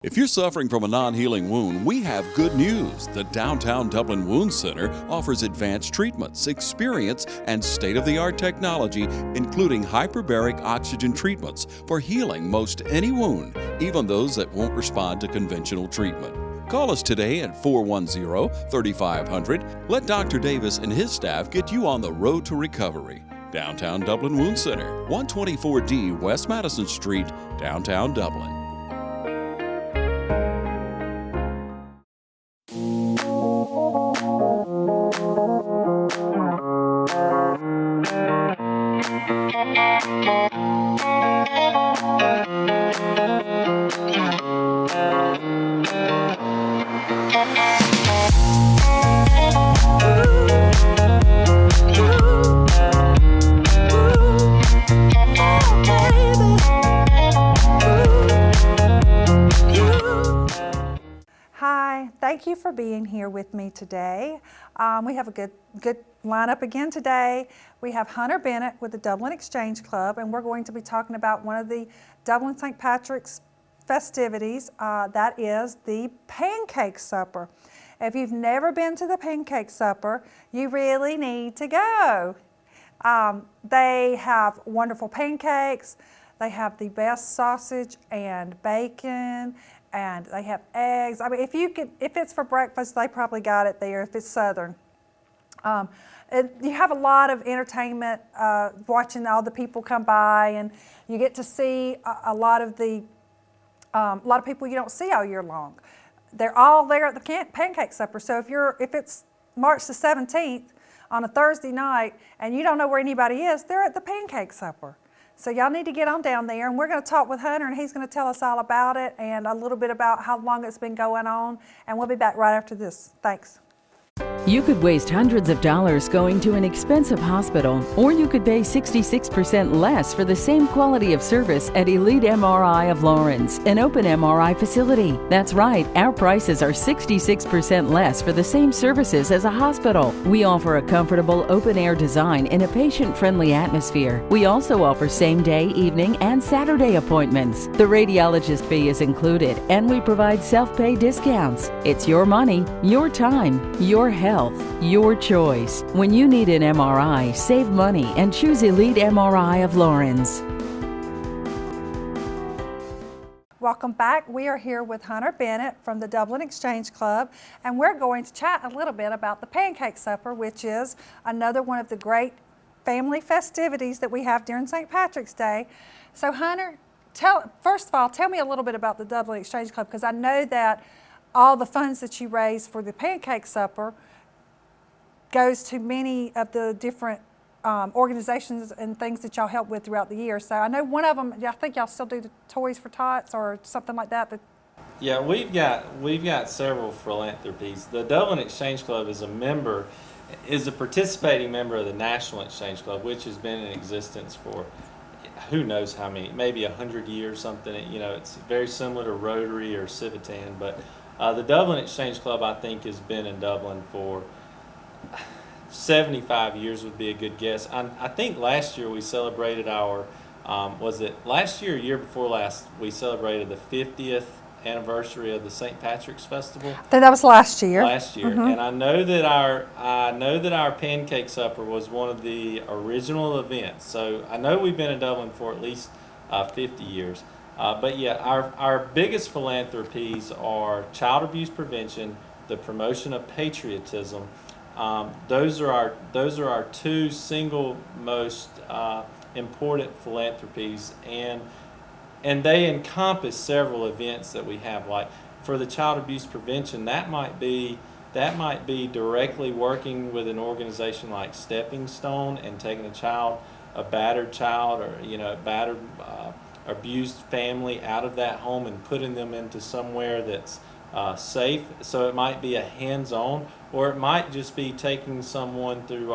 If you're suffering from a non-healing wound, we have good news. The Downtown Dublin Wound Center offers advanced treatments, experience, and state-of-the-art technology, including hyperbaric oxygen treatments for healing most any wound, even those that won't respond to conventional treatment. Call us today at 410-3500. Let Dr. Davis and his staff get you on the road to recovery. Downtown Dublin Wound Center, 124D West Madison Street, downtown Dublin. Hi, thank you for being here with me today. We have a good lineup again today. We have Hunter Benett with the Dublin Exchange Club, and we're going to be talking about one of the Dublin St. Patrick's festivities, that is the Pancake Supper. If you've never been to the Pancake Supper, you really need to go. They have wonderful pancakes. They have the best sausage and bacon, and they have eggs. I mean, if it's for breakfast, they probably got it there if it's Southern. You have a lot of entertainment, watching all the people come by, and you get to see a lot of people you don't see all year long. They're all there at the Pancake Supper. So if it's March the 17th on a Thursday night and you don't know where anybody is, they're at the Pancake Supper. So y'all need to get on down there, and we're going to talk with Hunter, and he's going to tell us all about it and a little bit about how long it's been going on, and we'll be back right after this. Thanks. You could waste hundreds of dollars going to an expensive hospital, or you could pay 66% less for the same quality of service at Elite MRI of Lawrence, an open MRI facility. That's right, our prices are 66% less for the same services as a hospital. We offer a comfortable open-air design in a patient-friendly atmosphere. We also offer same-day, evening, and Saturday appointments. The radiologist fee is included, and we provide self-pay discounts. It's your money, your time, your health, your choice. When you need an MRI, save money and choose Elite MRI of Lawrence. Welcome back. We are here with Hunter Benett from the Dublin Exchange Club, and we're going to chat a little bit about the Pancake Supper, which is another one of the great family festivities that we have during St. Patrick's Day. So Hunter, first of all, tell me a little bit about the Dublin Exchange Club, because I know that all the funds that you raise for the Pancake Supper goes to many of the different organizations and things that y'all help with throughout the year. So I know one of them, I think y'all still do the Toys for Tots or something like that. Yeah, we've got several philanthropies. The Dublin Exchange Club is a participating member of the National Exchange Club, which has been in existence for who knows how many, maybe 100 years, something. You know, it's very similar to Rotary or Civitan, but the Dublin Exchange Club, I think, has been in Dublin for 75 years would be a good guess. I think last year we celebrated was it last year or year before last, we celebrated the 50th anniversary of the St. Patrick's Festival. I think that was last year. And I know that our Pancake Supper was one of the original events. So I know we've been in Dublin for at least 50 years. But yeah, our biggest philanthropies are child abuse prevention, the promotion of patriotism. Those are our two single most important philanthropies, and they encompass several events that we have. Like for the child abuse prevention, that might be directly working with an organization like Stepping Stone and taking a battered child, or battered abused family out of that home and putting them into somewhere that's safe. So it might be a hands-on, or it might just be taking someone through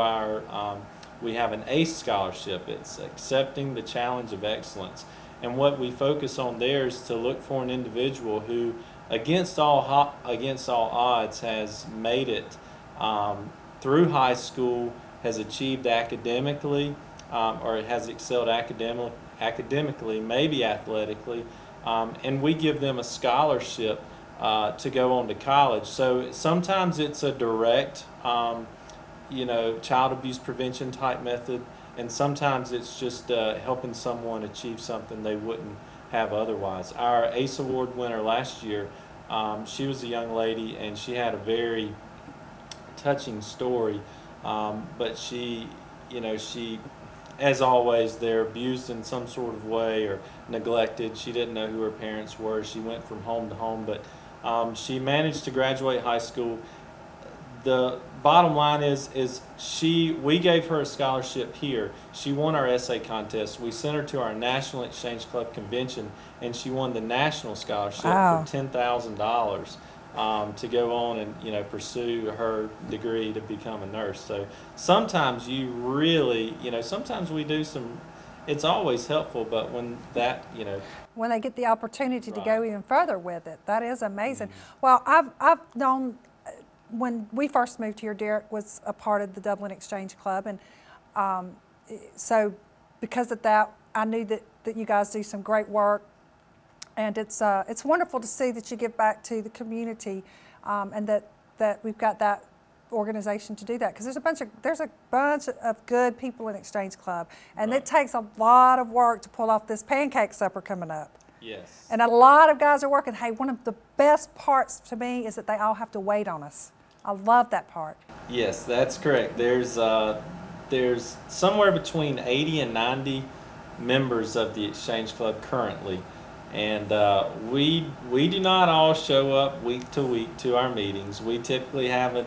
we have an ACE scholarship. It's accepting the challenge of excellence. And what we focus on there is to look for an individual who, against all odds, has made it through high school, has achieved academically, or has excelled academically, maybe athletically, and we give them a scholarship to go on to college. So sometimes it's a direct, child abuse prevention type method, and sometimes it's just helping someone achieve something they wouldn't have otherwise. Our ACE Award winner last year, she was a young lady, and she had a very touching story, but she, as always, they're abused in some sort of way or neglected. She didn't know who her parents were. She went from home to home, but she managed to graduate high school. The bottom line is we gave her a scholarship here. She won our essay contest. We sent her to our National Exchange Club convention, and she won the national scholarship Wow. for $10,000 to go on and pursue her degree to become a nurse. So sometimes you really, sometimes we do some. It's always helpful, but when that, When they get the opportunity to Right. go even further with it, that is amazing. Well, I've known when we first moved here, Derek was a part of the Dublin Exchange Club, and so because of that, I knew that you guys do some great work, and it's wonderful to see that you give back to the community, and that we've got that organization to do that, because there's a bunch of good people in Exchange Club, and Right. it takes a lot of work to pull off this pancake supper coming up. yes. And a lot of guys are working. Hey, one of the best parts to me is that they all have to wait on us. I love that part. Yes, that's correct. There's somewhere between 80 and 90 members of the Exchange Club currently, and we do not all show up week to week to our meetings. We typically have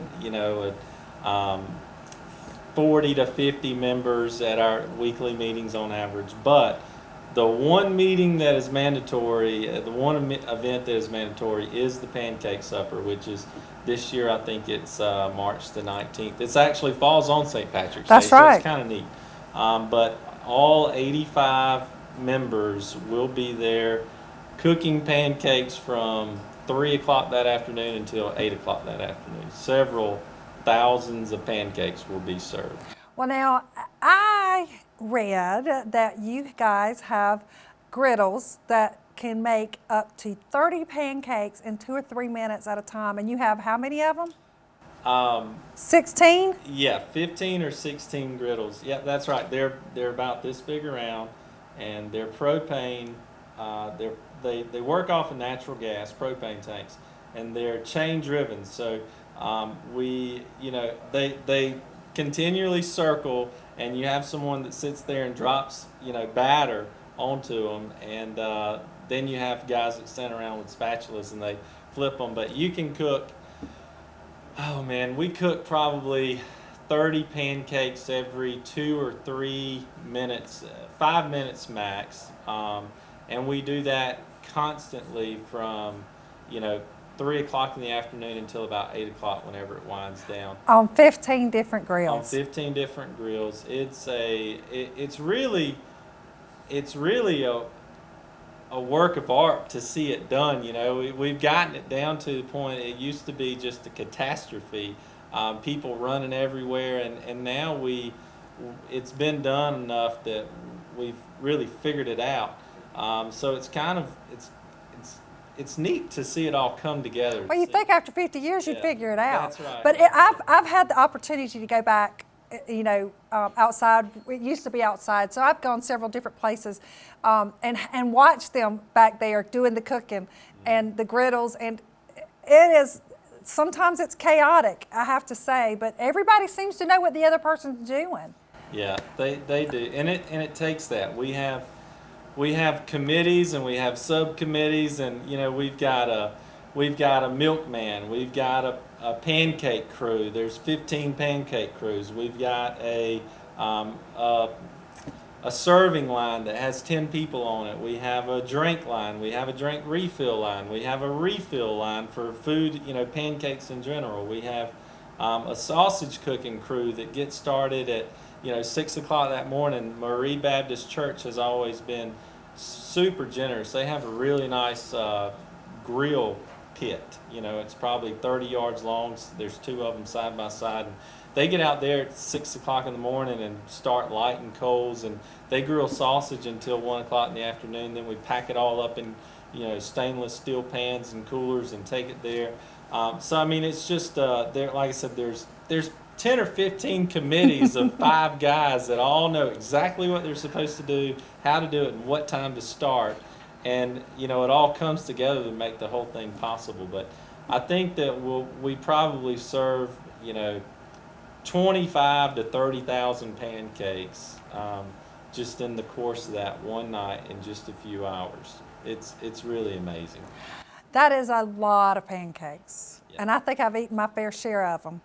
40 to 50 members at our weekly meetings on average, but the one meeting that is mandatory, the one event that is mandatory is the pancake supper, which is this year, I think it's March the 19th. It actually falls on St. Patrick's Day, That's so right. it's kind of neat. But all 85 members will be there cooking pancakes from 3 o'clock that afternoon until 8 o'clock that afternoon. Several thousands of pancakes will be served. Well, now, I read that you guys have griddles that can make up to 30 pancakes in 2 or 3 minutes at a time, and you have how many of them? 16? Yeah, 15 or 16 griddles. Yeah, that's right. They're about this big around, and they're propane. They work off of natural gas propane tanks, and they're chain driven. So they continually circle, and you have someone that sits there and drops batter onto them, and then you have guys that stand around with spatulas and they flip them. But you can cook. Oh man, we cook probably 30 pancakes every 2 or 3 minutes, 5 minutes max, and we do that constantly from 3 o'clock in the afternoon until about 8 o'clock whenever it winds down. On 15 different grills. On 15 different grills. It's really a work of art to see it done. We've gotten it down to the point it used to be just a catastrophe, people running everywhere, and now it's been done enough that we've really figured it out. So it's neat to see it all come together. Well, you think after 50 years you'd Yeah, figure it out. that's right. But I've had the opportunity to go back, outside. It used to be outside, so I've gone several different places and watched them back there doing the cooking and the griddles. And sometimes it's chaotic, I have to say, but everybody seems to know what the other person's doing. Yeah, they do, and it takes that. We have committees and we have subcommittees, and we've got a milkman, we've got a pancake crew. There's 15 pancake crews. We've got a serving line that has 10 people on it. We have a drink line. We have a drink refill line. We have a refill line for food, pancakes in general. We have a sausage cooking crew that gets started at 6 o'clock that morning. Marie Baptist Church has always been super generous. They have a really nice grill pit. It's probably 30 yards long. There's 2 of them side by side. And they get out there at 6 o'clock in the morning and start lighting coals, and they grill sausage until 1 o'clock in the afternoon. Then we pack it all up in stainless steel pans and coolers and take it there. So I mean, it's just there. Like I said, there's 10 or 15 committees of 5 guys that all know exactly what they're supposed to do, how to do it, and what time to start. And it all comes together to make the whole thing possible. But I think that we probably serve 25 to 30,000 pancakes just in the course of that one night in just a few hours. It's really amazing. That is a lot of pancakes, Yeah. and I think I've eaten my fair share of them.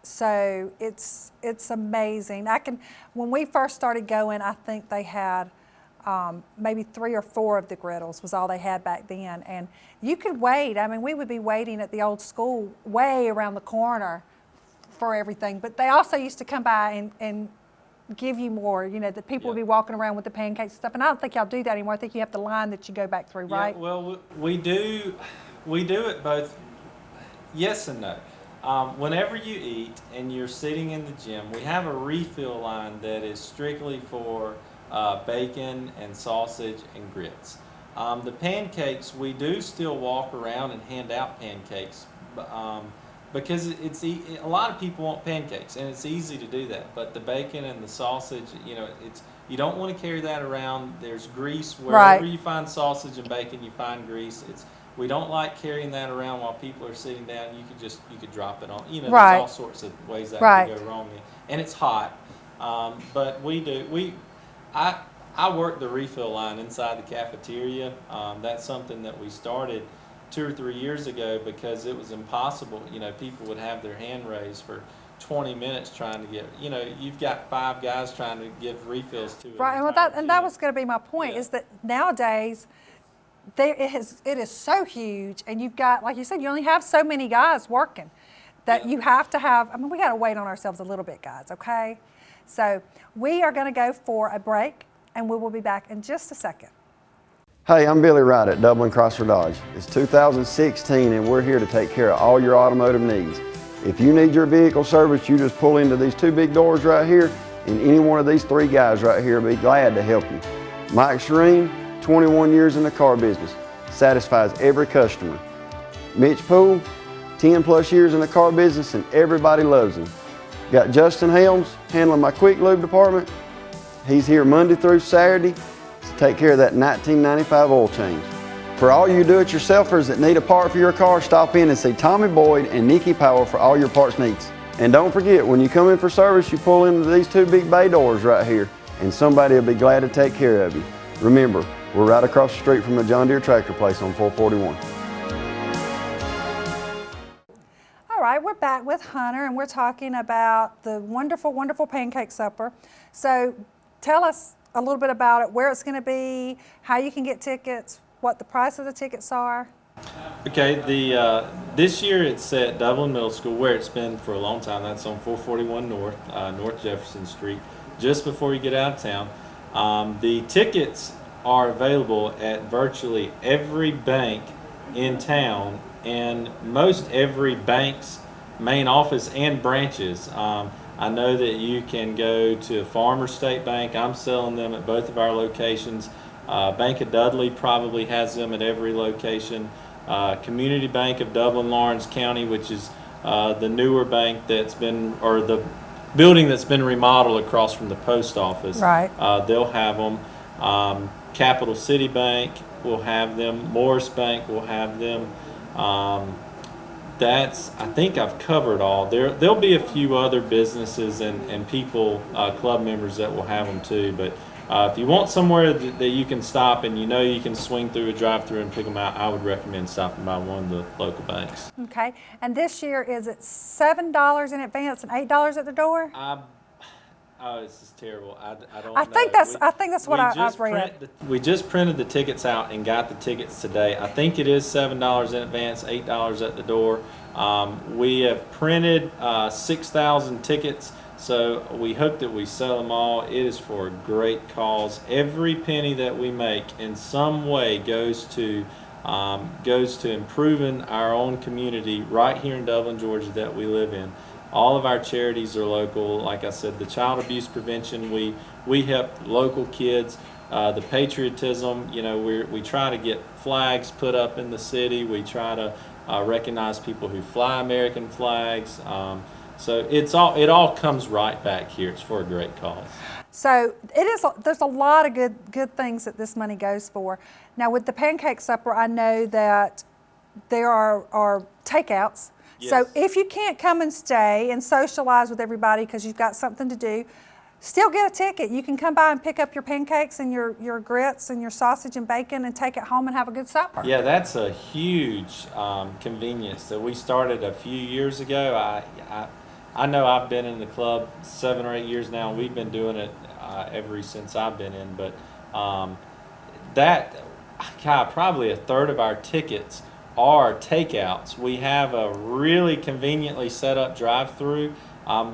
So it's amazing. When we first started going, I think they had maybe 3 or 4 of the griddles was all they had back then, and you could wait. I mean, we would be waiting at the old school way around the corner for everything, but they also used to come by and give you more, that people would be walking around with the pancakes and stuff, and I don't think y'all do that anymore. I think you have the line that you go back through, right? Yeah, well, we do it both yes and no. Whenever you eat and you're sitting in the gym, we have a refill line that is strictly for bacon and sausage and grits. The pancakes, we do still walk around and hand out pancakes, because a lot of people want pancakes, and it's easy to do that. But the bacon and the sausage, you don't want to carry that around. There's grease wherever you find sausage and bacon, you find grease. We don't like carrying that around while people are sitting down. You could drop it on. There's all sorts of ways that could go wrong, and it's hot. But I work the refill line inside the cafeteria. That's something that we started 2 or 3 years ago because it was impossible. People would have their hand raised for 20 minutes trying to get, you've got 5 guys trying to give refills to it. Right, and that was going to be my point, is that nowadays it is so huge, and you've got, like you said, you only have so many guys working that you have to have. I mean, we got to wait on ourselves a little bit, guys, okay? So we are going to go for a break, and we will be back in just a second. Hey, I'm Billy Wright at Dublin Chrysler Dodge. It's 2016 and we're here to take care of all your automotive needs. If you need your vehicle serviced, you just pull into these 2 big doors right here, and any one of these 3 guys right here will be glad to help you. Mike Shereen, 21 years in the car business, satisfies every customer. Mitch Poole, 10 plus years in the car business, and everybody loves him. Got Justin Helms handling my Quicklube department. He's here Monday through Saturday to take care of that 1995 oil change. For all you do-it-yourselfers that need a part for your car, stop in and see Tommy Boyd and Nikki Powell for all your parts needs. And don't forget, when you come in for service, you pull into these 2 big bay doors right here, and somebody will be glad to take care of you. Remember, we're right across the street from the John Deere tractor place on 441. All right, we're back with Hunter, and we're talking about the wonderful, wonderful pancake supper. So tell us a little bit about it, where it's going to be, how you can get tickets, what the price of the tickets are. Okay, this year it's at Dublin Middle School, where it's been for a long time. That's on 441 North, North Jefferson Street, just before you get out of town. The tickets are available at virtually every bank in town and most every bank's main office and branches. I know that you can go to Farmers State Bank. I'm selling them at both of our locations. Bank of Dudley probably has them at every location. Community Bank of Dublin, Lawrence County, which is the newer bank that's been, or the building that's been remodeled across from the post office. Right. They'll have them. Capital City Bank will have them. Morris Bank will have them. I think I've covered all. There'll be a few other businesses and people, club members that will have them too. But if you want somewhere that you can stop and you can swing through a drive-through and pick them out, I would recommend stopping by one of the local banks. Okay, and this year is it $7 in advance and $8 at the door? Oh, this is terrible. I don't know. I think that's what I've read. We just printed the tickets out and got the tickets today. I think it is $7 in advance, $8 at the door. We have printed 6,000 tickets, so we hope that we sell them all. It is for a great cause. Every penny that we make in some way goes to improving our own community right here in Dublin, Georgia, that we live in. All of our charities are local. Like I said, the child abuse prevention, we help local kids. the patriotism. You know, we try to get flags put up in the city. We try to recognize people who fly American flags. So it all comes right back here. It's for a great cause. So there's a lot of good things that this money goes for. Now with the pancake supper, I know that there are takeouts. Yes. So if you can't come and stay and socialize with everybody because you've got something to do, still get a ticket. You can come by and pick up your pancakes and your grits and your sausage and bacon and take it home and have a good supper. Yeah, that's a huge convenience that we started a few years ago. I know I've been in the club 7 or 8 years now. We've been doing it ever since I've been in, but probably a third of our tickets are takeouts. We have a really conveniently set up drive-through.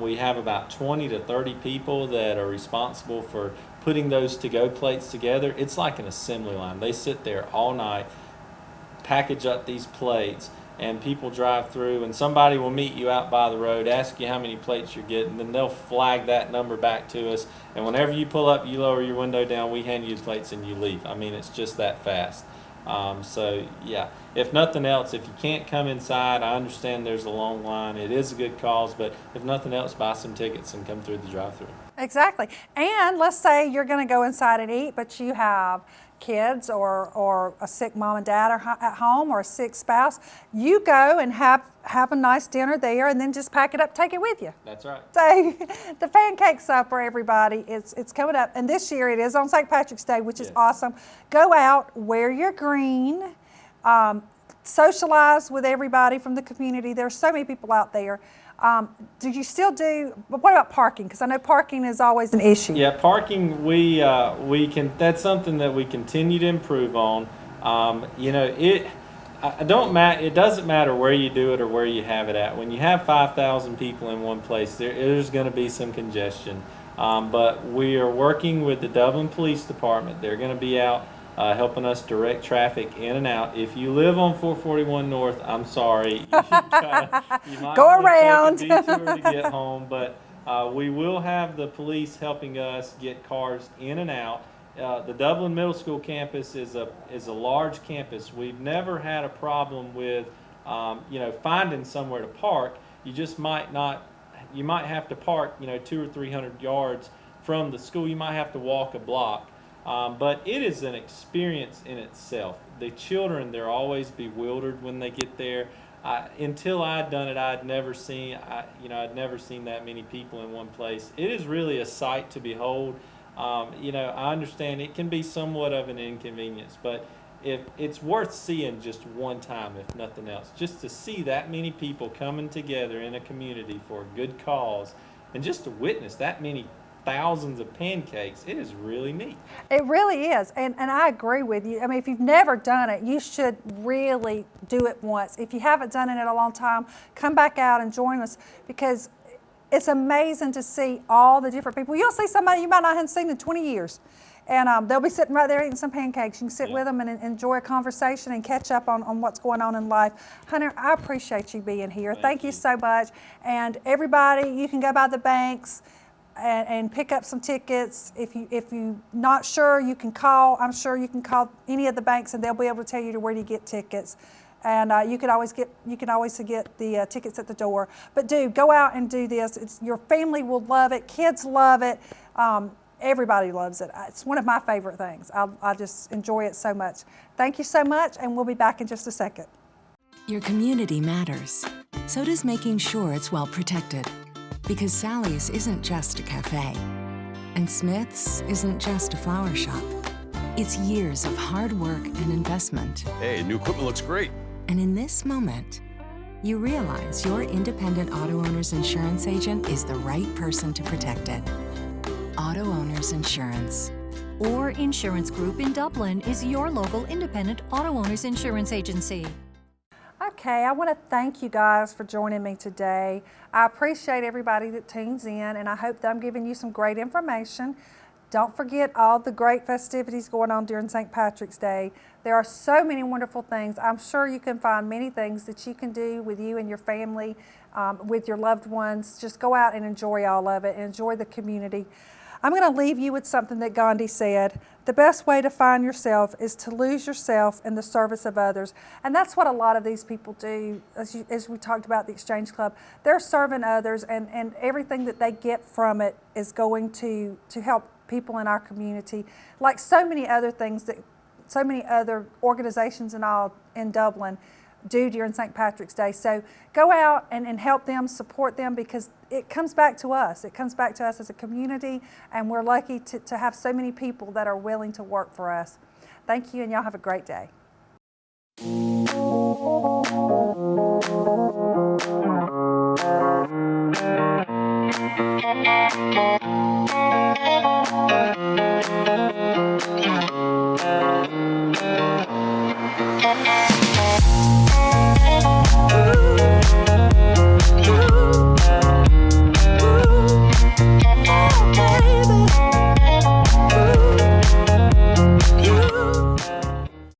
We have about 20 to 30 people that are responsible for putting those to-go plates together. It's like an assembly line. They sit there all night, package up these plates, and people drive through, and somebody will meet you out by the road, ask you how many plates you're getting, then they'll flag that number back to us, and whenever you pull up, you lower your window down, we hand you the plates and you leave. I mean, it's just that fast. So yeah, if nothing else, if you can't come inside, I understand there's a long line. It is a good cause, but if nothing else, buy some tickets and come through the drive-thru. Exactly. And let's say you're going to go inside and eat, but you have kids or a sick mom and dad at home or a sick spouse. You go and have a nice dinner there and then just pack it up, take it with you. That's right. So the pancake supper, everybody, it's coming up. And this year it is on St. Patrick's Day, which is awesome. Go out, wear your green, socialize with everybody from the community. There's so many people out there. Do you still do, but what about parking? Because I know parking is always an issue. Yeah, parking, that's something that we continue to improve on. You know, it doesn't matter where you do it or where you have it at. When you have 5,000 people in one place, there's going to be some congestion. But we are working with the Dublin Police Department. They're going to be out helping us direct traffic in and out. If you live on 441 North, I'm sorry. You might go around. Take a detour to get home, but we will have the police helping us get cars in and out. The Dublin Middle School campus is a large campus. We've never had a problem with finding somewhere to park. You just might not. You might have to park 200 or 300 yards from the school. You might have to walk a block. But it is an experience in itself. The children, they're always bewildered when they get there. Until I'd done it, I'd never seen that many people in one place. It is really a sight to behold. I understand it can be somewhat of an inconvenience, but if it's worth seeing just one time, if nothing else, just to see that many people coming together in a community for a good cause, and just to witness that many thousands of pancakes, it is really neat. It really is, and I agree with you. I mean, if you've never done it, you should really do it once. If you haven't done it in a long time, come back out and join us, because it's amazing to see all the different people. You'll see somebody you might not have seen in 20 years, and they'll be sitting right there eating some pancakes. You can sit with them and enjoy a conversation and catch up on what's going on in life. Hunter, I appreciate you being here. Thank you so much. And everybody, you can go by the banks and pick up some tickets. If you're not sure, you can call. I'm sure you can call any of the banks and they'll be able to tell you where to get tickets. And you can always get the tickets at the door. But go out and do this. Your family will love it. Kids love it. Everybody loves it. It's one of my favorite things. I just enjoy it so much. Thank you so much, and we'll be back in just a second. Your community matters. So does making sure it's well protected. Because Sally's isn't just a cafe, and Smith's isn't just a flower shop. It's years of hard work and investment. Hey, new equipment looks great. And in this moment, you realize your independent auto owner's insurance agent is the right person to protect it. Auto Owners Insurance. Or Insurance Group in Dublin is your local independent auto owners insurance agency. Okay, I want to thank you guys for joining me today. I appreciate everybody that tunes in, and I hope that I'm giving you some great information. Don't forget all the great festivities going on during St. Patrick's Day. There are so many wonderful things. I'm sure you can find many things that you can do with you and your family, with your loved ones. Just go out and enjoy all of it and enjoy the community. I'm going to leave you with something that Gandhi said. the best way to find yourself is to lose yourself in the service of others. And that's what a lot of these people do, as we talked about the Exchange Club. They're serving others, and everything that they get from it is going to help people in our community, like so many other things that so many other organizations and all in Dublin do during St. Patrick's Day. So go out and help them, support them, because it comes back to us. It comes back to us as a community, and we're lucky to have so many people that are willing to work for us. Thank you, and y'all have a great day. Ooh.